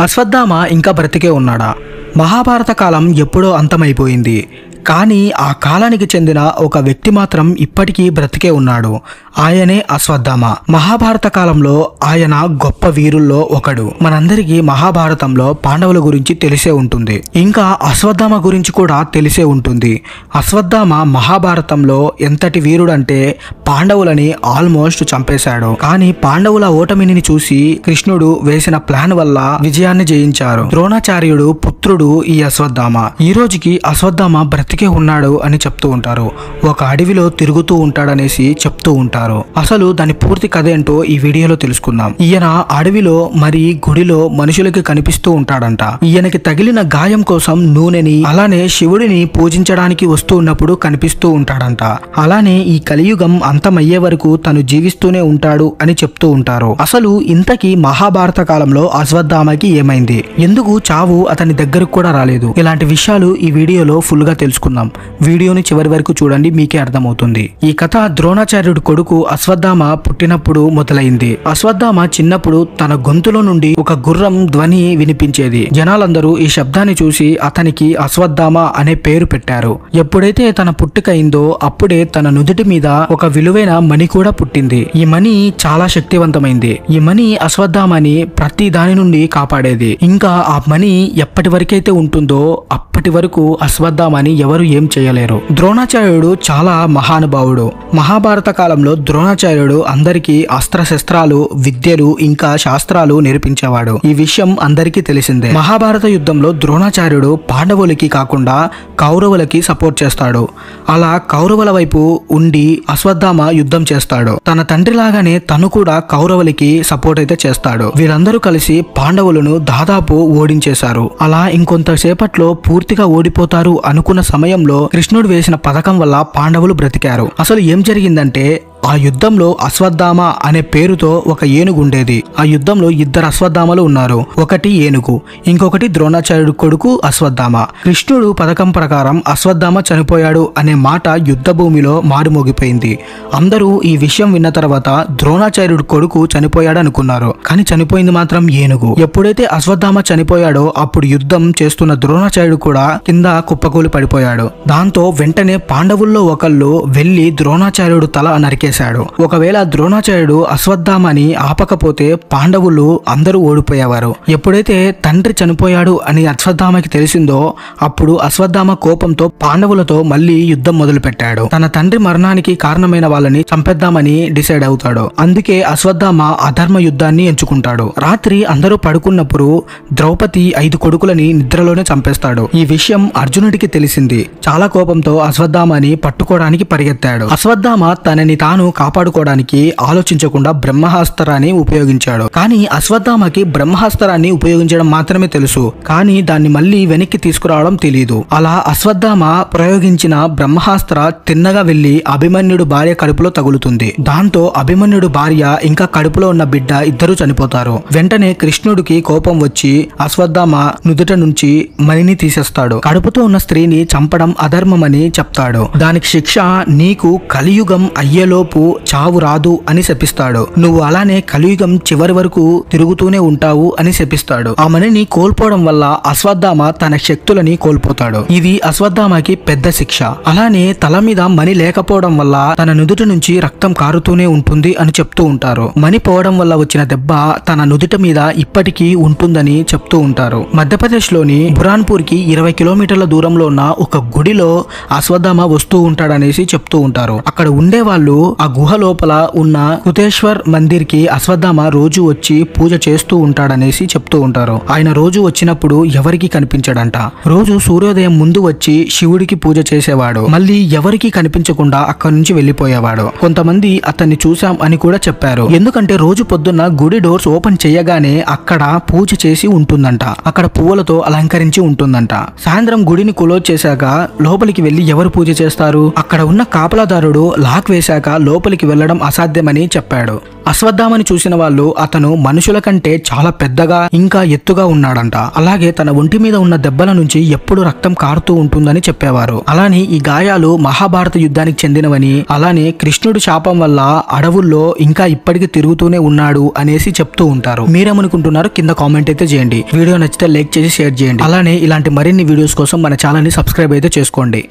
అశ్వత్థామ ఇంకా బ్రతికే ఉన్నాడా? మహాభారత కాలం ఎప్పుడో అంతమైపోయింది. కానీ ఆ కాలానికి చెందిన ఒక వ్యక్తి మాత్రం ఇప్పటికీ బ్రతికే ఉన్నాడు. ఆయనే అశ్వత్థామ. మహాభారత కాలంలో ఆయన గొప్ప వీరుల్లో ఒకడు. మనందరికీ మహాభారతంలో పాండవుల గురించి తెలిసే ఉంటుంది. ఇంకా అశ్వత్థామ గురించి కూడా తెలిసే ఉంటుంది. అశ్వత్థామ మహాభారతంలో ఎంతటి వీరుడంటే పాండవులని ఆల్మోస్ట్ చంపేశాడు. కానీ పాండవుల ఓటమిని చూసి కృష్ణుడు వేసిన ప్లాన్ వల్ల విజయాన్ని జయించారు. ద్రోణాచార్యుడు పుత్రుడు ఈ అశ్వత్థామ. ఈ రోజుకి అశ్వత్థామ బ్రతికే ఉన్నాడు అని చెప్తూ ఉంటారు. ఒక అడవిలో తిరుగుతూ ఉంటాడనేసి చెప్తూ ఉంటారు. అసలు దాని పూర్తి కథ ఏంటో ఈ వీడియోలో తెలుసుకుందాం. ఈయన అడవిలో మరి గుడిలో మనుషులకి కనిపిస్తూ ఉంటాడంట. ఈయనకి తగిలిన గాయం కోసం నూనెని అలానే శివుడిని పూజించడానికి వస్తూ ఉన్నప్పుడు కనిపిస్తూ ఉంటాడంట. అలానే ఈ కలియుగం అంతమయ్యే వరకు తను జీవిస్తూనే ఉంటాడు అని చెప్తూ ఉంటారు. అసలు ఇంతకీ మహాభారత కాలంలో అశ్వత్థామకి ఏమైంది? ఎందుకు చావు అతని దగ్గరకు కూడా రాలేదు? ఇలాంటి విషయాలు ఈ వీడియోలో ఫుల్ గా తెలుసుకుందాం. వీడియోని చివరి వరకు చూడండి, మీకే అర్థమవుతుంది. ఈ కథ ద్రోణాచార్యుడి కొడుకు అశ్వత్థామ పుట్టినప్పుడు మొదలైంది. అశ్వత్థామ చిన్నప్పుడు తన గొంతులో నుండి ఒక గుర్రం ధ్వని వినిపించేది. జనాలందరూ ఈ శబ్దాన్ని చూసి అతనికి అశ్వత్థామ అనే పేరు పెట్టారు. ఎప్పుడైతే తన పుట్టుకైందో అప్పుడే తన నుదుటి మీద ఒక విలువైన మణి కూడా పుట్టింది. ఈ మణి చాలా శక్తివంతమైంది. ఈ మణి అశ్వత్థామని ప్రతి దాని నుండి కాపాడేది. ఇంకా ఆ మణి ఎప్పటి వరకైతే ఉంటుందో అప్పటి వరకు అశ్వత్థామని ఎవరు ఏం చేయలేరు. ద్రోణాచార్యుడు చాలా మహానుభావుడు. మహాభారత కాలంలో ద్రోణాచార్యుడు అందరికీ అస్త్రశస్త్రాలు, విద్యలు ఇంకా శాస్త్రాలు నేర్పించేవాడు. ఈ విషయం అందరికీ తెలిసిందే. మహాభారత యుద్ధంలో ద్రోణాచార్యుడు పాండవులకి కాకుండా కౌరవులకి సపోర్ట్ చేస్తాడు. అలా కౌరవుల వైపు ఉండి అశ్వత్థామ యుద్ధం చేస్తాడు. తన తండ్రి లాగానే తను కూడా కౌరవులకి సపోర్ట్ అయితే చేస్తాడు. వీరందరూ కలిసి పాండవులను దాదాపు ఓడించేశారు. అలా ఇంకొంతసేపట్లో పూర్తిగా ఓడిపోతారు అనుకున్న సమయంలో కృష్ణుడు వేసిన పథకం వల్ల పాండవులు బ్రతికారు. అసలు ఏం జరిగిందంటే ఆ యుద్ధంలో అశ్వత్థామ అనే పేరుతో ఒక ఏనుగు ఉండేది. ఆ యుద్ధంలో ఇద్దరు అశ్వత్థామలు ఉన్నారు. ఒకటి ఏనుగు, ఇంకొకటి ద్రోణాచార్యుడు కొడుకు అశ్వత్థామ. కృష్ణుడు పథకం ప్రకారం అశ్వత్థామ చనిపోయాడు అనే మాట యుద్ధ భూమిలో మారుమోగిపోయింది. అందరూ ఈ విషయం విన్న తర్వాత ద్రోణాచార్యుడు కొడుకు చనిపోయాడు అనుకున్నారు. కానీ చనిపోయింది మాత్రం ఏనుగు. ఎప్పుడైతే అశ్వత్థామ చనిపోయాడో అప్పుడు యుద్ధం చేస్తున్న ద్రోణాచార్యుడు కూడా కింద కుప్పకూలి పడిపోయాడు. దాంతో వెంటనే పాండవుల్లో ఒకళ్ళు వెళ్లి ద్రోణాచార్యుడు తల నరికేశాడు. ఒకవేళ ద్రోణాచార్యుడు అశ్వత్థామని ఆపకపోతే పాండవులు అందరూ ఓడిపోయేవారు. ఎప్పుడైతే తండ్రి చనిపోయాడు అని అశ్వత్థామకి తెలిసిందో అప్పుడు అశ్వత్థామ కోపంతో పాండవులతో మళ్ళీ యుద్ధం మొదలు పెట్టాడు. తన తండ్రి మరణానికి కారణమైన వాళ్ళని చంపేద్దామని డిసైడ్ అవుతాడు. అందుకే అశ్వత్థామ అధర్మ యుద్ధాన్ని ఎంచుకుంటాడు. రాత్రి అందరూ పడుకున్నప్పుడు ద్రౌపది 5 కొడుకులని నిద్రలోనే చంపేస్తాడు. ఈ విషయం అర్జునుడికి తెలిసింది. చాలా కోపంతో అశ్వత్థామని పట్టుకోవడానికి పరిగెత్తాడు. అశ్వత్థామ తనని తాను కాపాడుకోవడానికి ఆలోచించకుండా బ్రహ్మాస్త్రాన్ని ఉపయోగించాడు. కానీ అశ్వత్థామకి బ్రహ్మాస్త్రాన్ని ఉపయోగించడం మాత్రమే తెలుసు. కానీ దాన్ని మళ్ళీ వెనక్కి తీసుకురావడం తెలియదు. అలా అశ్వత్థామ ప్రయోగించిన బ్రహ్మాస్త్ర తిన్నగా వెళ్లి అభిమన్యుడు భార్య కడుపులో తగులుతుంది. దాంతో అభిమన్యుడు భార్య ఇంకా కడుపులో ఉన్న బిడ్డ ఇద్దరు చనిపోతారు. వెంటనే కృష్ణుడికి కోపం వచ్చి అశ్వత్థామ నుదుట నుంచి మణిని తీసేస్తాడు. కడుపుతో ఉన్న స్త్రీని చంపడం అధర్మమని చెప్తాడు. దానికి శిక్ష నీకు కలియుగం అయ్యేలోపు చావు రాదు అని శపిస్తాడు. నువ్వు అలానే కలియుగం చివరి వరకు తిరుగుతూనే ఉంటావు అని శపిస్తాడు. ఆ మణిని కోల్పోవడం వల్ల అశ్వత్థామ తన శక్తులని కోల్పోతాడు. ఇది అశ్వత్థామకి పెద్ద శిక్ష. అలానే తల మీద మణి లేకపోవడం వల్ల తన నుదుట నుంచి రక్తం కారుతూనే ఉంటుంది అని చెప్తూ ఉంటారు. మణి పోవడం వల్ల వచ్చిన దెబ్బ తన నుదుట మీద ఇప్పటికీ ఉంటుందని చెప్తూ ఉంటారు. మధ్యప్రదేశ్ లోని బురాన్పూర్ కి 20 కిలోమీటర్ల దూరంలో ఉన్న ఒక గుడిలో అశ్వత్థామ వస్తూ ఉంటాడనేసి చెప్తూ ఉంటారు. అక్కడ ఉండే వాళ్ళు ఆ గుహ లోపల ఉన్న కుతేశ్వర్ మందిర్ కి అశ్వత్థామ రోజు వచ్చి పూజ చేస్తూ ఉంటాడనేసి చెప్తూ ఉంటారు. ఆయన రోజు వచ్చినప్పుడు ఎవరికి కనిపించడంట. రోజు సూర్యోదయం ముందు వచ్చి శివుడికి పూజ చేసేవాడు. మళ్ళీ ఎవరికి కనిపించకుండా అక్కడి నుంచి వెళ్లిపోయేవాడు. కొంతమంది అతన్ని చూసాం అని కూడా చెప్పారు. ఎందుకంటే రోజు పొద్దున్న గుడి డోర్స్ ఓపెన్ చేయగానే అక్కడ పూజ చేసి ఉంటుందంట. అక్కడ పువ్వులతో అలంకరించి ఉంటుందంట. సాయంత్రం గుడిని క్లోజ్ చేశాక లోపలికి వెళ్లి ఎవరు పూజ చేస్తారు? అక్కడ ఉన్న కాపలాదారుడు లాక్ వేశాక లోపలికి వెళ్లడం అసాధ్యమని చెప్పాడు. అశ్వత్థామని చూసిన వాళ్ళు అతను మనుషుల కంటే చాలా పెద్దగా ఇంకా ఎత్తుగా ఉన్నాడంట. అలాగే తన ఒంటి మీద ఉన్న దెబ్బల నుంచి ఎప్పుడు రక్తం కారుతూ ఉంటుందని చెప్పేవారు. అలానే ఈ గాయాలు మహాభారత యుద్ధానికి చెందినవని, అలానే కృష్ణుడి శాపం వల్ల అడవుల్లో ఇంకా ఇప్పటికీ తిరుగుతూనే ఉన్నాడు అనేసి చెప్తూ ఉంటారు. మీరేమనుకుంటున్నారు కింద కామెంట్ అయితే చేయండి. వీడియో నచ్చితే లైక్ చేసి షేర్ చేయండి. అలానే ఇలాంటి మరిన్ని వీడియోస్ కోసం మన ఛానల్ ని సబ్స్క్రైబ్ అయితే చేసుకోండి.